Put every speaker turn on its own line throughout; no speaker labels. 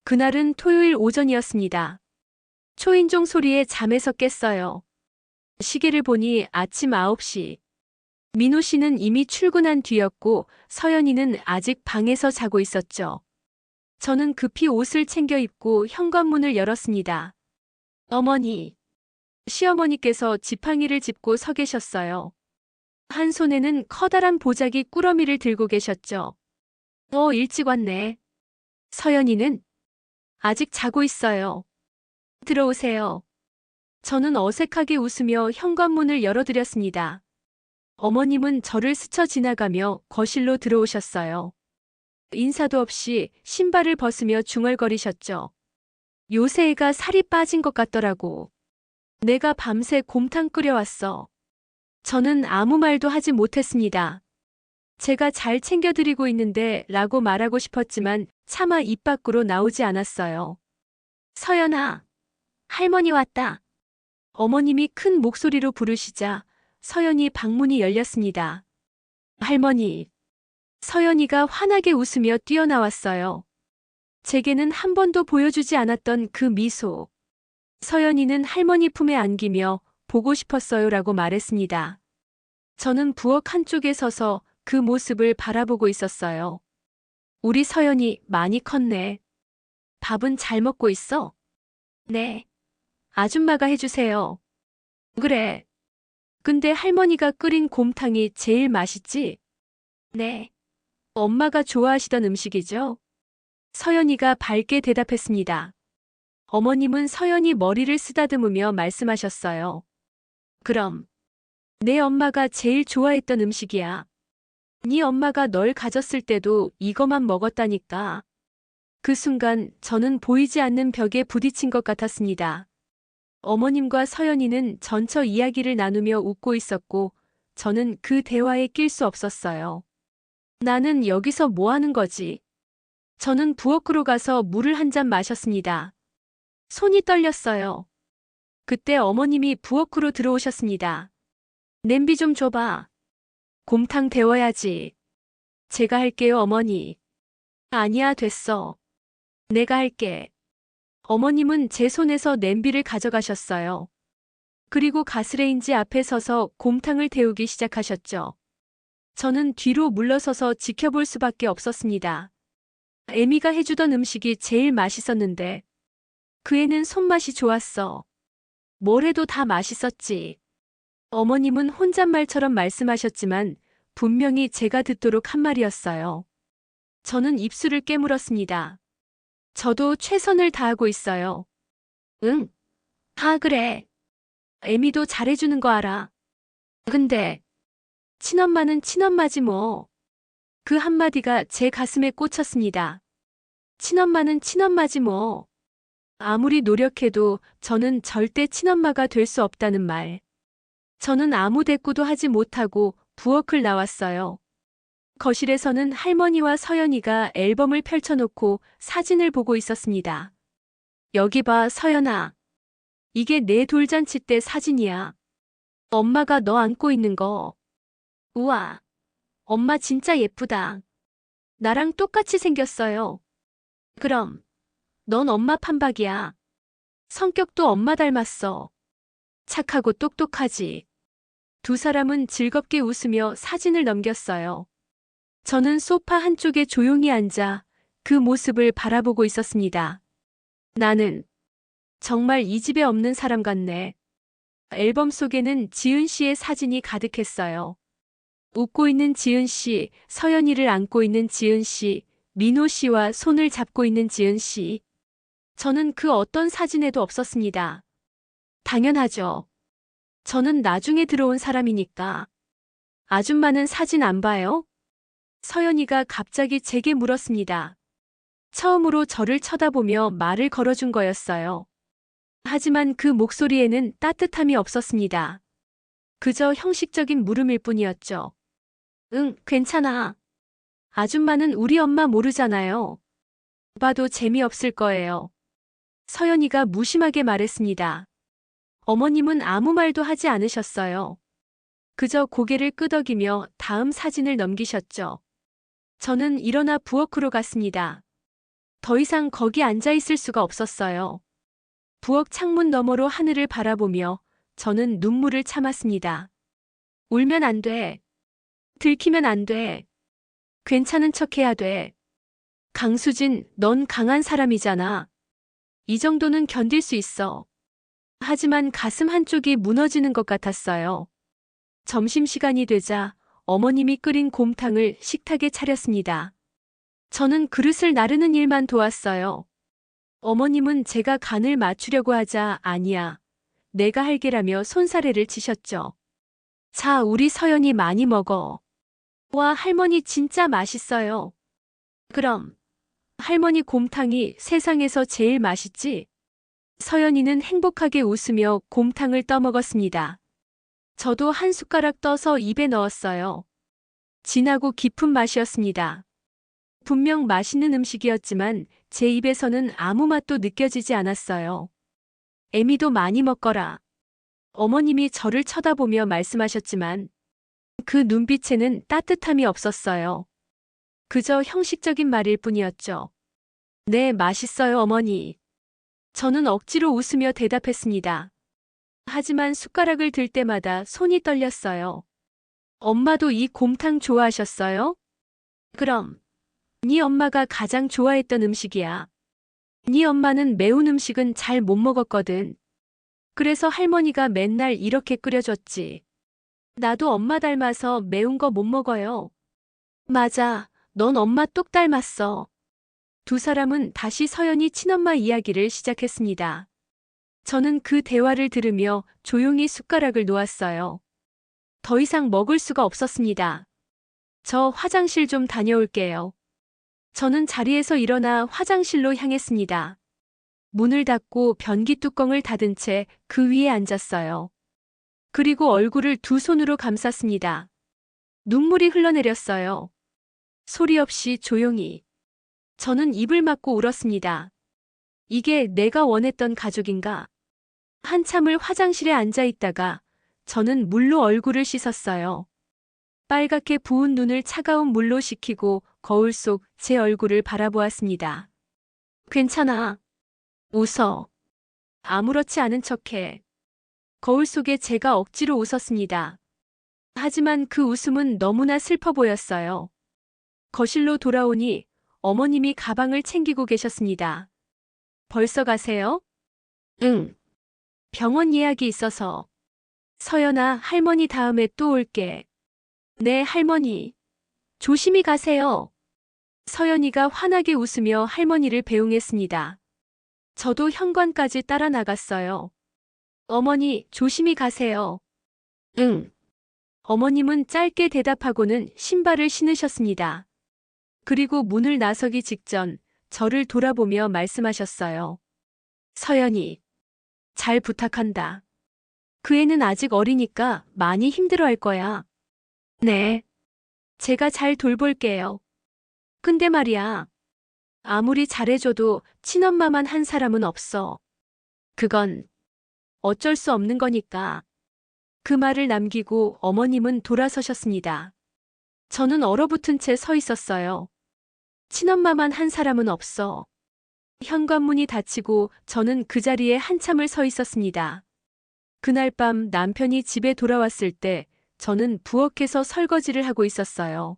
그날은 토요일 오전이었습니다. 초인종 소리에 잠에서 깼어요. 시계를 보니 아침 9시. 민호 씨는 이미 출근한 뒤였고 서연이는 아직 방에서 자고 있었죠. 저는 급히 옷을 챙겨 입고 현관문을 열었습니다. 어머니. 시어머니께서 지팡이를 짚고 서 계셨어요. 한 손에는 커다란 보자기 꾸러미를 들고 계셨죠. 일찍 왔네. 서연이는 아직 자고 있어요. 들어오세요. 저는 어색하게 웃으며 현관문을 열어드렸습니다. 어머님은 저를 스쳐 지나가며 거실로 들어오셨어요. 인사도 없이 신발을 벗으며 중얼거리셨죠. 요새 애가 살이 빠진 것 같더라고. 내가 밤새 곰탕 끓여왔어. 저는 아무 말도 하지 못했습니다. 제가 잘 챙겨드리고 있는데 라고 말하고 싶었지만 차마 입 밖으로 나오지 않았어요. 서연아, 할머니 왔다. 어머님이 큰 목소리로 부르시자 서연이 방문이 열렸습니다. 할머니. 서연이가 환하게 웃으며 뛰어나왔어요. 제게는 한 번도 보여주지 않았던 그 미소. 서연이는 할머니 품에 안기며 보고 싶었어요라고 말했습니다. 저는 부엌 한쪽에 서서 그 모습을 바라보고 있었어요. 우리 서연이 많이 컸네. 밥은 잘 먹고 있어? 네. 아줌마가 해주세요. 그래. 근데 할머니가 끓인 곰탕이 제일 맛있지? 네. 엄마가 좋아하시던 음식이죠? 서연이가 밝게 대답했습니다. 어머님은 서연이 머리를 쓰다듬으며 말씀하셨어요. 그럼 내 엄마가 제일 좋아했던 음식이야. 네 엄마가 널 가졌을 때도 이거만 먹었다니까. 그 순간 저는 보이지 않는 벽에 부딪힌 것 같았습니다. 어머님과 서연이는 전처 이야기를 나누며 웃고 있었고 저는 그 대화에 낄 수 없었어요. 나는 여기서 뭐 하는 거지? 저는 부엌으로 가서 물을 한 잔 마셨습니다. 손이 떨렸어요. 그때 어머님이 부엌으로 들어오셨습니다. 냄비 좀 줘봐. 곰탕 데워야지. 제가 할게요, 어머니. 아니야, 됐어. 내가 할게. 어머님은 제 손에서 냄비를 가져가셨어요. 그리고 가스레인지 앞에 서서 곰탕을 데우기 시작하셨죠. 저는 뒤로 물러서서 지켜볼 수밖에 없었습니다. 애미가 해주던 음식이 제일 맛있었는데 그 애는 손맛이 좋았어. 뭘 해도 다 맛있었지. 어머님은 혼잣말처럼 말씀하셨지만 분명히 제가 듣도록 한 말이었어요. 저는 입술을 깨물었습니다. 저도 최선을 다하고 있어요. 응. 그래. 애미도 잘해주는 거 알아. 근데 친엄마는 친엄마지 뭐. 그 한마디가 제 가슴에 꽂혔습니다. 친엄마는 친엄마지 뭐. 아무리 노력해도 저는 절대 친엄마가 될 수 없다는 말. 저는 아무 대꾸도 하지 못하고 부엌을 나왔어요. 거실에서는 할머니와 서연이가 앨범을 펼쳐놓고 사진을 보고 있었습니다. 여기 봐, 서연아. 이게 내 돌잔치 때 사진이야. 엄마가 너 안고 있는 거. 우와, 엄마 진짜 예쁘다. 나랑 똑같이 생겼어요. 그럼, 넌 엄마 판박이야. 성격도 엄마 닮았어. 착하고 똑똑하지. 두 사람은 즐겁게 웃으며 사진을 넘겼어요. 저는 소파 한쪽에 조용히 앉아 그 모습을 바라보고 있었습니다. 나는 정말 이 집에 없는 사람 같네. 앨범 속에는 지은 씨의 사진이 가득했어요. 웃고 있는 지은 씨, 서연이를 안고 있는 지은 씨, 민호 씨와 손을 잡고 있는 지은 씨. 저는 그 어떤 사진에도 없었습니다. 당연하죠. 저는 나중에 들어온 사람이니까. 아줌마는 사진 안 봐요? 서연이가 갑자기 제게 물었습니다. 처음으로 저를 쳐다보며 말을 걸어준 거였어요. 하지만 그 목소리에는 따뜻함이 없었습니다. 그저 형식적인 물음일 뿐이었죠. 응, 괜찮아. 아줌마는 우리 엄마 모르잖아요. 봐도 재미없을 거예요. 서연이가 무심하게 말했습니다. 어머님은 아무 말도 하지 않으셨어요. 그저 고개를 끄덕이며 다음 사진을 넘기셨죠. 저는 일어나 부엌으로 갔습니다. 더 이상 거기 앉아 있을 수가 없었어요. 부엌 창문 너머로 하늘을 바라보며 저는 눈물을 참았습니다. 울면 안 돼. 들키면 안 돼. 괜찮은 척 해야 돼. 강수진, 넌 강한 사람이잖아. 이 정도는 견딜 수 있어. 하지만 가슴 한쪽이 무너지는 것 같았어요. 점심시간이 되자 어머님이 끓인 곰탕을 식탁에 차렸습니다. 저는 그릇을 나르는 일만 도왔어요. 어머님은 제가 간을 맞추려고 하자 아니야. 내가 할게라며 손사래를 치셨죠. 자, 우리 서연이 많이 먹어. 와, 할머니 진짜 맛있어요. 그럼 할머니 곰탕이 세상에서 제일 맛있지? 서연이는 행복하게 웃으며 곰탕을 떠먹었습니다. 저도 한 숟가락 떠서 입에 넣었어요. 진하고 깊은 맛이었습니다. 분명 맛있는 음식이었지만 제 입에서는 아무 맛도 느껴지지 않았어요. 애미도 많이 먹거라. 어머님이 저를 쳐다보며 말씀하셨지만 그 눈빛에는 따뜻함이 없었어요. 그저 형식적인 말일 뿐이었죠. 네, 맛있어요, 어머니. 저는 억지로 웃으며 대답했습니다. 하지만 숟가락을 들 때마다 손이 떨렸어요. 엄마도 이 곰탕 좋아하셨어요? 그럼 네 엄마가 가장 좋아했던 음식이야. 네 엄마는 매운 음식은 잘 못 먹었거든. 그래서 할머니가 맨날 이렇게 끓여줬지. 나도 엄마 닮아서 매운 거 못 먹어요. 맞아, 넌 엄마 똑 닮았어. 두 사람은 다시 서연이 친엄마 이야기를 시작했습니다. 저는 그 대화를 들으며 조용히 숟가락을 놓았어요. 더 이상 먹을 수가 없었습니다. 저 화장실 좀 다녀올게요. 저는 자리에서 일어나 화장실로 향했습니다. 문을 닫고 변기 뚜껑을 닫은 채 그 위에 앉았어요. 그리고 얼굴을 두 손으로 감쌌습니다. 눈물이 흘러내렸어요. 소리 없이 조용히. 저는 입을 막고 울었습니다. 이게 내가 원했던 가족인가? 한참을 화장실에 앉아 있다가 저는 물로 얼굴을 씻었어요. 빨갛게 부은 눈을 차가운 물로 식히고 거울 속 제 얼굴을 바라보았습니다. 괜찮아. 웃어. 아무렇지 않은 척해. 거울 속에 제가 억지로 웃었습니다. 하지만 그 웃음은 너무나 슬퍼 보였어요. 거실로 돌아오니 어머님이 가방을 챙기고 계셨습니다. 벌써 가세요? 응. 병원 예약이 있어서. 서연아, 할머니 다음에 또 올게. 네, 할머니. 조심히 가세요. 서연이가 환하게 웃으며 할머니를 배웅했습니다. 저도 현관까지 따라 나갔어요. 어머니, 조심히 가세요. 응. 어머님은 짧게 대답하고는 신발을 신으셨습니다. 그리고 문을 나서기 직전 저를 돌아보며 말씀하셨어요. 서연이, 잘 부탁한다. 그 애는 아직 어리니까 많이 힘들어할 거야. 네. 제가 잘 돌볼게요. 근데 말이야. 아무리 잘해줘도 친엄마만 한 사람은 없어. 그건 어쩔 수 없는 거니까. 그 말을 남기고 어머님은 돌아서셨습니다. 저는 얼어붙은 채 서 있었어요. 친엄마만 한 사람은 없어. 현관문이 닫히고 저는 그 자리에 한참을 서 있었습니다. 그날 밤 남편이 집에 돌아왔을 때 저는 부엌에서 설거지를 하고 있었어요.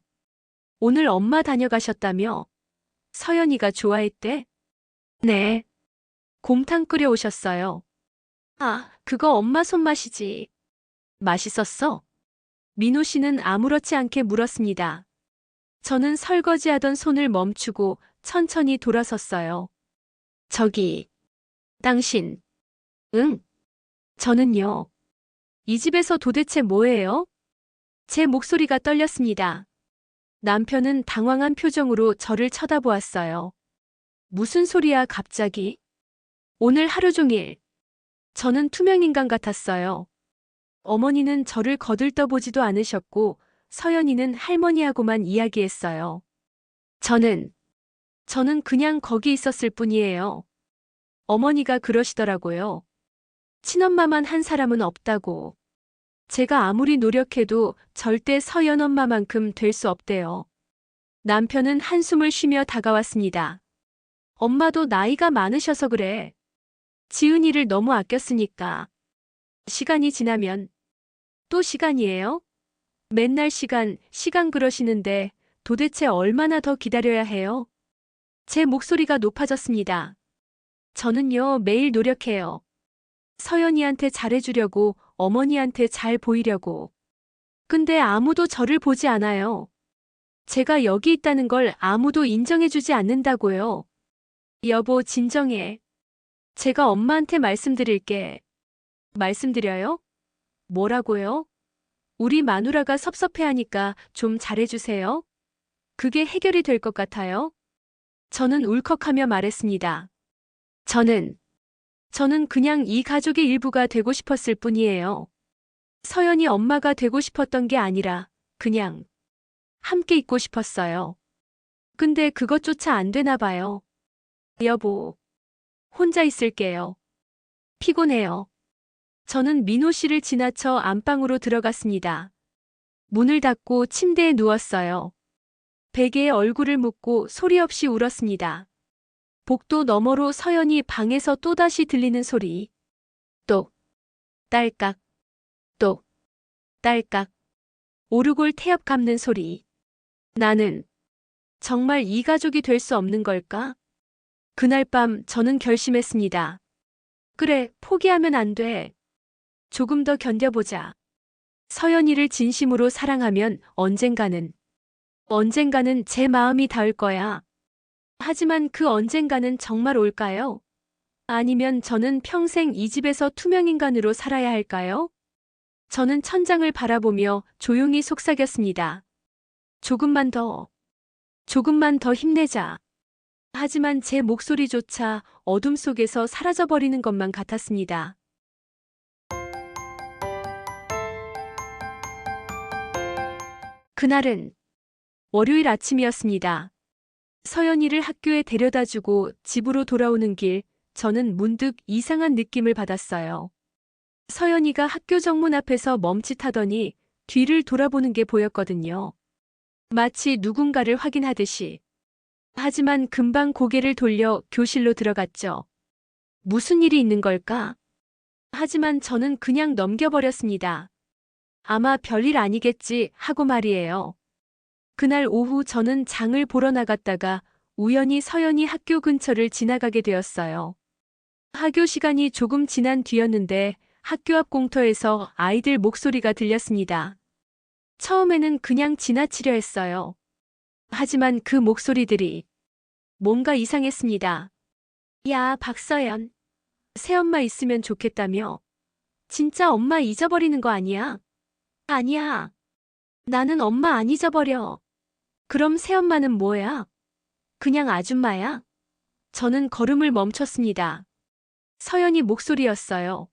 오늘 엄마 다녀가셨다며? 서연이가 좋아했대? 네. 곰탕 끓여 오셨어요. 아, 그거 엄마 손맛이지. 맛있었어? 민호 씨는 아무렇지 않게 물었습니다. 저는 설거지하던 손을 멈추고 천천히 돌아섰어요. 저기, 당신. 응? 저는요. 이 집에서 도대체 뭐예요? 제 목소리가 떨렸습니다. 남편은 당황한 표정으로 저를 쳐다보았어요. 무슨 소리야, 갑자기? 오늘 하루 종일. 저는 투명인간 같았어요. 어머니는 저를 거들떠보지도 않으셨고, 서연이는 할머니하고만 이야기했어요. 저는 그냥 거기 있었을 뿐이에요. 어머니가 그러시더라고요. 친엄마만 한 사람은 없다고. 제가 아무리 노력해도 절대 서연 엄마만큼 될 수 없대요. 남편은 한숨을 쉬며 다가왔습니다. 엄마도 나이가 많으셔서 그래. 지은이를 너무 아꼈으니까. 시간이 지나면 또 시간이에요? 맨날 시간 그러시는데 도대체 얼마나 더 기다려야 해요? 제 목소리가 높아졌습니다. 저는요, 매일 노력해요. 서연이한테 잘해주려고, 어머니한테 잘 보이려고. 근데 아무도 저를 보지 않아요. 제가 여기 있다는 걸 아무도 인정해주지 않는다고요. 여보, 진정해. 제가 엄마한테 말씀드릴게. 말씀드려요? 뭐라고요? 우리 마누라가 섭섭해하니까 좀 잘해주세요. 그게 해결이 될 것 같아요? 저는 울컥하며 말했습니다. 저는 그냥 이 가족의 일부가 되고 싶었을 뿐이에요. 서연이 엄마가 되고 싶었던 게 아니라 그냥 함께 있고 싶었어요. 근데 그것조차 안 되나 봐요. 여보, 혼자 있을게요. 피곤해요. 저는 민호 씨를 지나쳐 안방으로 들어갔습니다. 문을 닫고 침대에 누웠어요. 베개에 얼굴을 묻고 소리 없이 울었습니다. 복도 너머로 서연이 방에서 또다시 들리는 소리. 똑, 딸깍, 똑, 딸깍. 오르골 태엽 감는 소리. 나는 정말 이 가족이 될 수 없는 걸까? 그날 밤 저는 결심했습니다. 그래, 포기하면 안 돼. 조금 더 견뎌보자. 서연이를 진심으로 사랑하면 언젠가는 제 마음이 닿을 거야. 하지만 그 언젠가는 정말 올까요? 아니면 저는 평생 이 집에서 투명인간으로 살아야 할까요? 저는 천장을 바라보며 조용히 속삭였습니다. 조금만 더 힘내자. 하지만 제 목소리조차 어둠 속에서 사라져버리는 것만 같았습니다. 그날은 월요일 아침이었습니다. 서연이를 학교에 데려다주고 집으로 돌아오는 길, 저는 문득 이상한 느낌을 받았어요. 서연이가 학교 정문 앞에서 멈칫하더니 뒤를 돌아보는 게 보였거든요. 마치 누군가를 확인하듯이. 하지만 금방 고개를 돌려 교실로 들어갔죠. 무슨 일이 있는 걸까? 하지만 저는 그냥 넘겨버렸습니다. 아마 별일 아니겠지 하고 말이에요. 그날 오후 저는 장을 보러 나갔다가 우연히 서연이 학교 근처를 지나가게 되었어요. 학교 시간이 조금 지난 뒤였는데 학교 앞 공터에서 아이들 목소리가 들렸습니다. 처음에는 그냥 지나치려 했어요. 하지만 그 목소리들이 뭔가 이상했습니다. 야, 박서연. 새엄마 있으면 좋겠다며. 진짜 엄마 잊어버리는 거 아니야? 아니야. 나는 엄마 안 잊어버려. 그럼 새엄마는 뭐야? 그냥 아줌마야? 저는 걸음을 멈췄습니다. 서연이 목소리였어요.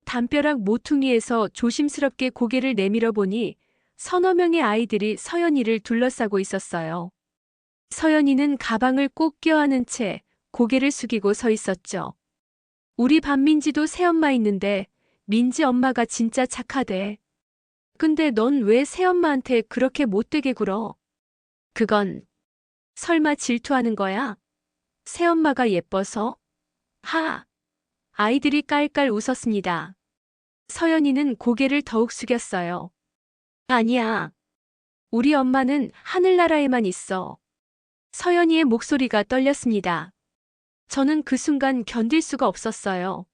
담벼락 모퉁이에서 조심스럽게 고개를 내밀어 보니 서너 명의 아이들이 서연이를 둘러싸고 있었어요. 서연이는 가방을 꼭 껴안은 채 고개를 숙이고 서 있었죠. 우리 반민지도 새엄마 있는데 민지 엄마가 진짜 착하대. 근데 넌 왜 새엄마한테 그렇게 못되게 굴어? 그건 설마 질투하는 거야? 새엄마가 예뻐서? 하! 아이들이 깔깔 웃었습니다. 서연이는 고개를 더욱 숙였어요. 아니야. 우리 엄마는 하늘나라에만 있어. 서연이의 목소리가 떨렸습니다. 저는 그 순간 견딜 수가 없었어요.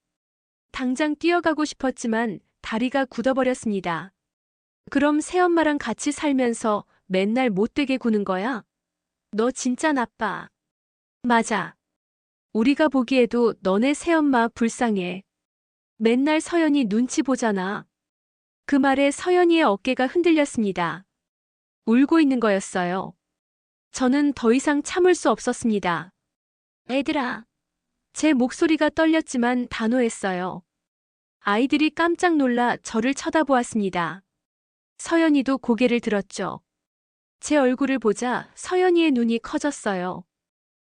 당장 뛰어가고 싶었지만 다리가 굳어버렸습니다. 그럼 새엄마랑 같이 살면서 맨날 못되게 구는 거야? 너 진짜 나빠. 맞아. 우리가 보기에도 너네 새엄마 불쌍해. 맨날 서연이 눈치 보잖아. 그 말에 서연이의 어깨가 흔들렸습니다. 울고 있는 거였어요. 저는 더 이상 참을 수 없었습니다. 애들아. 제 목소리가 떨렸지만 단호했어요. 아이들이 깜짝 놀라 저를 쳐다보았습니다. 서연이도 고개를 들었죠. 제 얼굴을 보자 서연이의 눈이 커졌어요.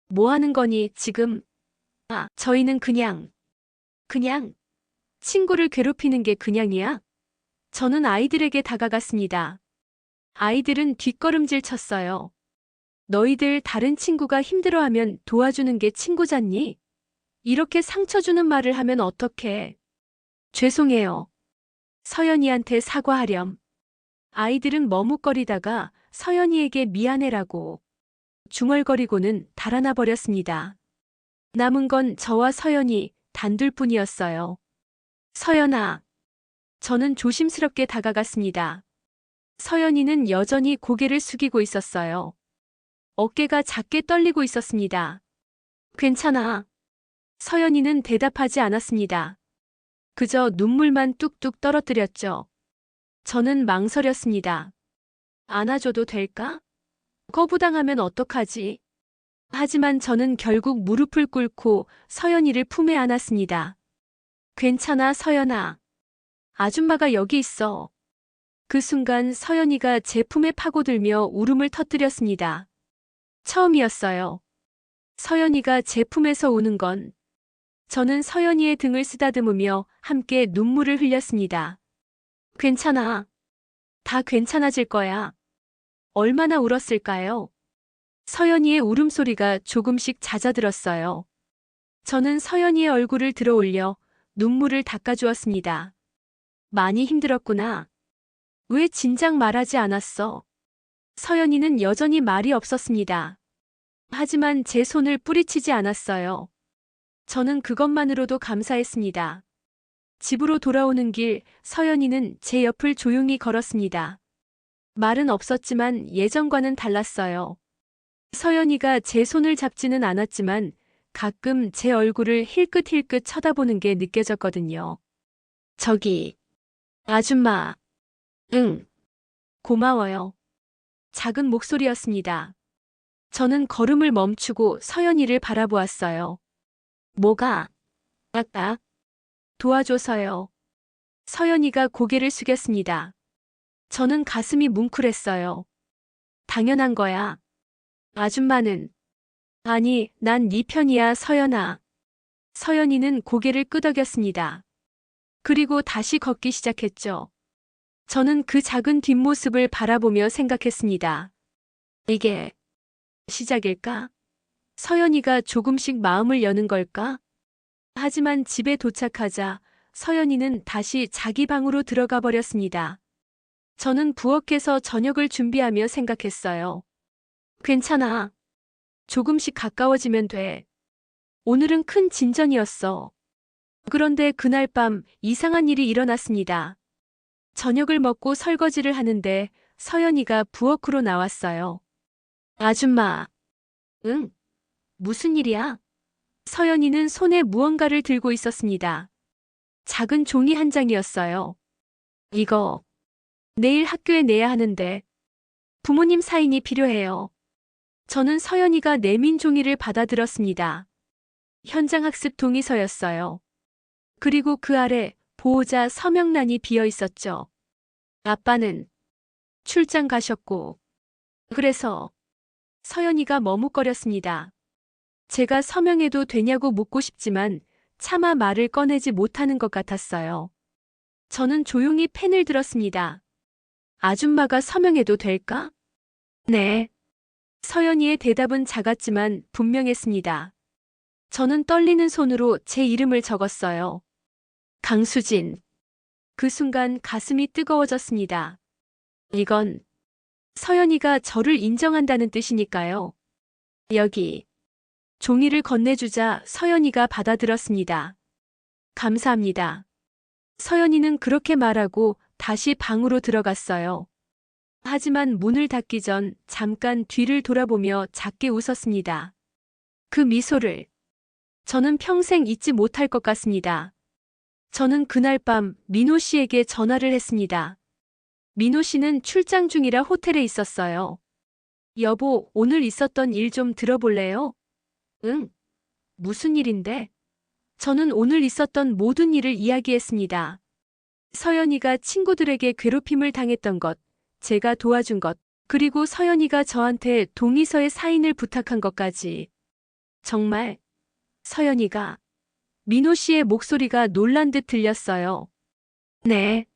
뭐 하는 거니, 지금? 저희는 그냥 친구를 괴롭히는 게 그냥이야? 저는 아이들에게 다가갔습니다. 아이들은 뒷걸음질 쳤어요. 너희들 다른 친구가 힘들어하면 도와주는 게 친구잖니? 이렇게 상처 주는 말을 하면 어떡해. 죄송해요. 서연이한테 사과하렴. 아이들은 머뭇거리다가 서연이에게 미안해라고 중얼거리고는 달아나 버렸습니다. 남은 건 저와 서연이 단둘뿐이었어요. 서연아. 저는 조심스럽게 다가갔습니다. 서연이는 여전히 고개를 숙이고 있었어요. 어깨가 작게 떨리고 있었습니다. 괜찮아. 서연이는 대답하지 않았습니다. 그저 눈물만 뚝뚝 떨어뜨렸죠. 저는 망설였습니다. 안아줘도 될까? 거부당하면 어떡하지? 하지만 저는 결국 무릎을 꿇고 서연이를 품에 안았습니다. 괜찮아, 서연아. 아줌마가 여기 있어. 그 순간 서연이가 제 품에 파고들며 울음을 터뜨렸습니다. 처음이었어요. 서연이가 제 품에서 우는 건. 저는 서연이의 등을 쓰다듬으며 함께 눈물을 흘렸습니다. 괜찮아. 다 괜찮아질 거야. 얼마나 울었을까요? 서연이의 울음소리가 조금씩 잦아들었어요. 저는 서연이의 얼굴을 들어올려 눈물을 닦아주었습니다. 많이 힘들었구나. 왜 진작 말하지 않았어? 서연이는 여전히 말이 없었습니다. 하지만 제 손을 뿌리치지 않았어요. 저는 그것만으로도 감사했습니다. 집으로 돌아오는 길 서연이는 제 옆을 조용히 걸었습니다. 말은 없었지만 예전과는 달랐어요. 서연이가 제 손을 잡지는 않았지만 가끔 제 얼굴을 힐끗힐끗 쳐다보는 게 느껴졌거든요. 저기, 아줌마. 응, 고마워요. 작은 목소리였습니다. 저는 걸음을 멈추고 서연이를 바라보았어요. 뭐가? 아까 도와줘서요. 서연이가 고개를 숙였습니다. 저는 가슴이 뭉클했어요. 당연한 거야. 아줌마는. 아니, 난 네 편이야, 서연아. 서연이는 고개를 끄덕였습니다. 그리고 다시 걷기 시작했죠. 저는 그 작은 뒷모습을 바라보며 생각했습니다. 이게 시작일까? 서연이가 조금씩 마음을 여는 걸까? 하지만 집에 도착하자 서연이는 다시 자기 방으로 들어가 버렸습니다. 저는 부엌에서 저녁을 준비하며 생각했어요. 괜찮아. 조금씩 가까워지면 돼. 오늘은 큰 진전이었어. 그런데 그날 밤 이상한 일이 일어났습니다. 저녁을 먹고 설거지를 하는데 서연이가 부엌으로 나왔어요. 아줌마. 응? 무슨 일이야? 서연이는 손에 무언가를 들고 있었습니다. 작은 종이 한 장이었어요. 이거 내일 학교에 내야 하는데 부모님 사인이 필요해요. 저는 서연이가 내민 종이를 받아들었습니다. 현장학습 동의서였어요. 그리고 그 아래 보호자 서명란이 비어 있었죠. 아빠는 출장 가셨고. 그래서 서연이가 머뭇거렸습니다. 제가 서명해도 되냐고 묻고 싶지만 차마 말을 꺼내지 못하는 것 같았어요. 저는 조용히 펜을 들었습니다. 아줌마가 서명해도 될까? 네. 서연이의 대답은 작았지만 분명했습니다. 저는 떨리는 손으로 제 이름을 적었어요. 강수진. 그 순간 가슴이 뜨거워졌습니다. 이건 서연이가 저를 인정한다는 뜻이니까요. 여기. 종이를 건네주자 서연이가 받아들었습니다. 감사합니다. 서연이는 그렇게 말하고 다시 방으로 들어갔어요. 하지만 문을 닫기 전 잠깐 뒤를 돌아보며 작게 웃었습니다. 그 미소를 저는 평생 잊지 못할 것 같습니다. 저는 그날 밤 민호 씨에게 전화를 했습니다. 민호 씨는 출장 중이라 호텔에 있었어요. 여보, 오늘 있었던 일 좀 들어볼래요? 응. 무슨 일인데? 저는 오늘 있었던 모든 일을 이야기했습니다. 서연이가 친구들에게 괴롭힘을 당했던 것, 제가 도와준 것, 그리고 서연이가 저한테 동의서에 사인을 부탁한 것까지. 정말 서연이가 민호 씨의 목소리가 놀란 듯 들렸어요. 네.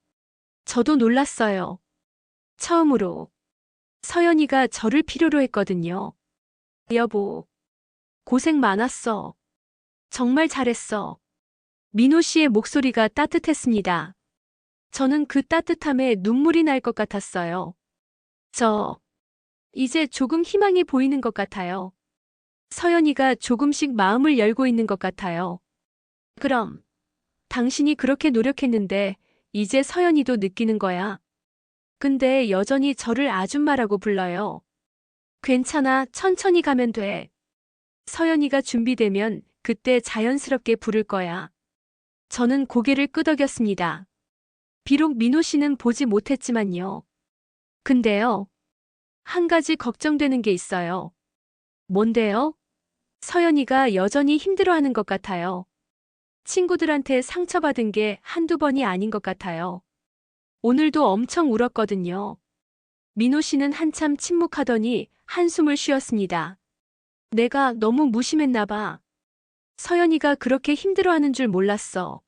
저도 놀랐어요. 처음으로 서연이가 저를 필요로 했거든요. 여보, 고생 많았어. 정말 잘했어. 민호 씨의 목소리가 따뜻했습니다. 저는 그 따뜻함에 눈물이 날 것 같았어요. 이제 조금 희망이 보이는 것 같아요. 서연이가 조금씩 마음을 열고 있는 것 같아요. 그럼, 당신이 그렇게 노력했는데, 이제 서연이도 느끼는 거야. 근데 여전히 저를 아줌마라고 불러요. 괜찮아, 천천히 가면 돼. 서연이가 준비되면 그때 자연스럽게 부를 거야. 저는 고개를 끄덕였습니다. 비록 민호 씨는 보지 못했지만요. 근데요, 한 가지 걱정되는 게 있어요. 뭔데요? 서연이가 여전히 힘들어하는 것 같아요. 친구들한테 상처받은 게 한두 번이 아닌 것 같아요. 오늘도 엄청 울었거든요. 민호 씨는 한참 침묵하더니 한숨을 쉬었습니다. 내가 너무 무심했나 봐. 서연이가 그렇게 힘들어하는 줄 몰랐어.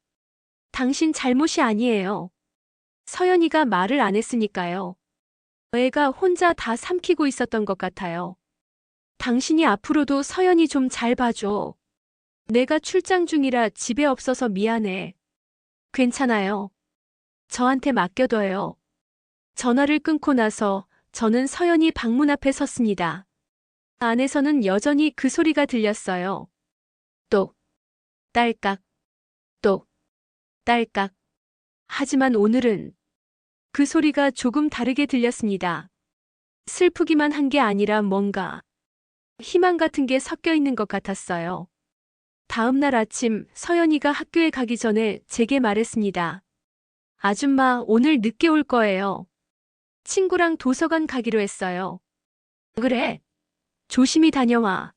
당신 잘못이 아니에요. 서연이가 말을 안 했으니까요. 애가 혼자 다 삼키고 있었던 것 같아요. 당신이 앞으로도 서연이 좀 잘 봐줘. 내가 출장 중이라 집에 없어서 미안해. 괜찮아요. 저한테 맡겨둬요. 전화를 끊고 나서 저는 서연이 방문 앞에 섰습니다. 안에서는 여전히 그 소리가 들렸어요. 똑, 딸깍, 똑, 딸깍. 하지만 오늘은 그 소리가 조금 다르게 들렸습니다. 슬프기만 한 게 아니라 뭔가 희망 같은 게 섞여 있는 것 같았어요. 다음 날 아침 서연이가 학교에 가기 전에 제게 말했습니다. 아줌마, 오늘 늦게 올 거예요. 친구랑 도서관 가기로 했어요. 그래. 조심히 다녀와.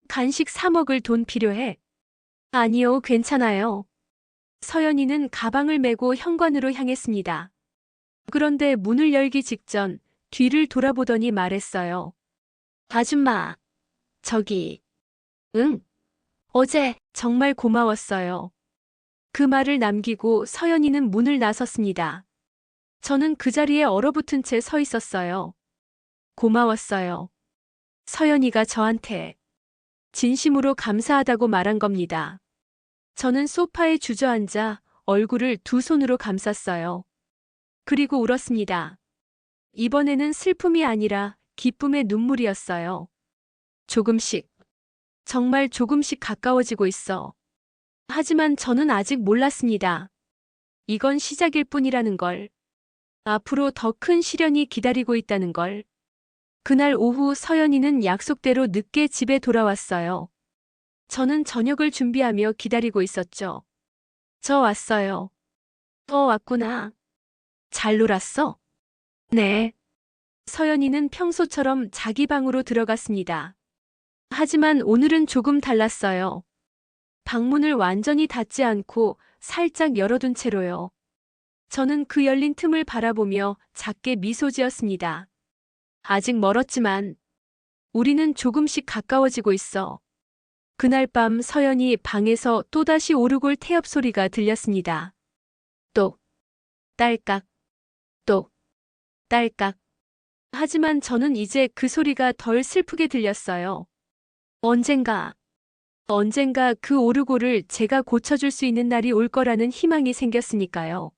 간식 사 먹을 돈 필요해? 아니요, 괜찮아요. 서연이는 가방을 메고 현관으로 향했습니다. 그런데 문을 열기 직전 뒤를 돌아보더니 말했어요. 아줌마, 저기. 응, 어제 정말 고마웠어요. 그 말을 남기고 서연이는 문을 나섰습니다. 저는 그 자리에 얼어붙은 채 서 있었어요. 고마웠어요. 서연이가 저한테 진심으로 감사하다고 말한 겁니다. 저는 소파에 주저앉아 얼굴을 두 손으로 감쌌어요. 그리고 울었습니다. 이번에는 슬픔이 아니라 기쁨의 눈물이었어요. 조금씩, 정말 조금씩 가까워지고 있어. 하지만 저는 아직 몰랐습니다. 이건 시작일 뿐이라는 걸. 앞으로 더 큰 시련이 기다리고 있다는 걸. 그날 오후 서연이는 약속대로 늦게 집에 돌아왔어요. 저는 저녁을 준비하며 기다리고 있었죠. 저 왔어요. 왔구나. 잘 놀았어? 네. 서연이는 평소처럼 자기 방으로 들어갔습니다. 하지만 오늘은 조금 달랐어요. 방문을 완전히 닫지 않고 살짝 열어둔 채로요. 저는 그 열린 틈을 바라보며 작게 미소 지었습니다. 아직 멀었지만 우리는 조금씩 가까워지고 있어. 그날 밤 서연이 방에서 또다시 오르골 태엽 소리가 들렸습니다. 똑, 딸깍, 똑, 딸깍. 하지만 저는 이제 그 소리가 덜 슬프게 들렸어요. 언젠가 그 오르골을 제가 고쳐줄 수 있는 날이 올 거라는 희망이 생겼으니까요.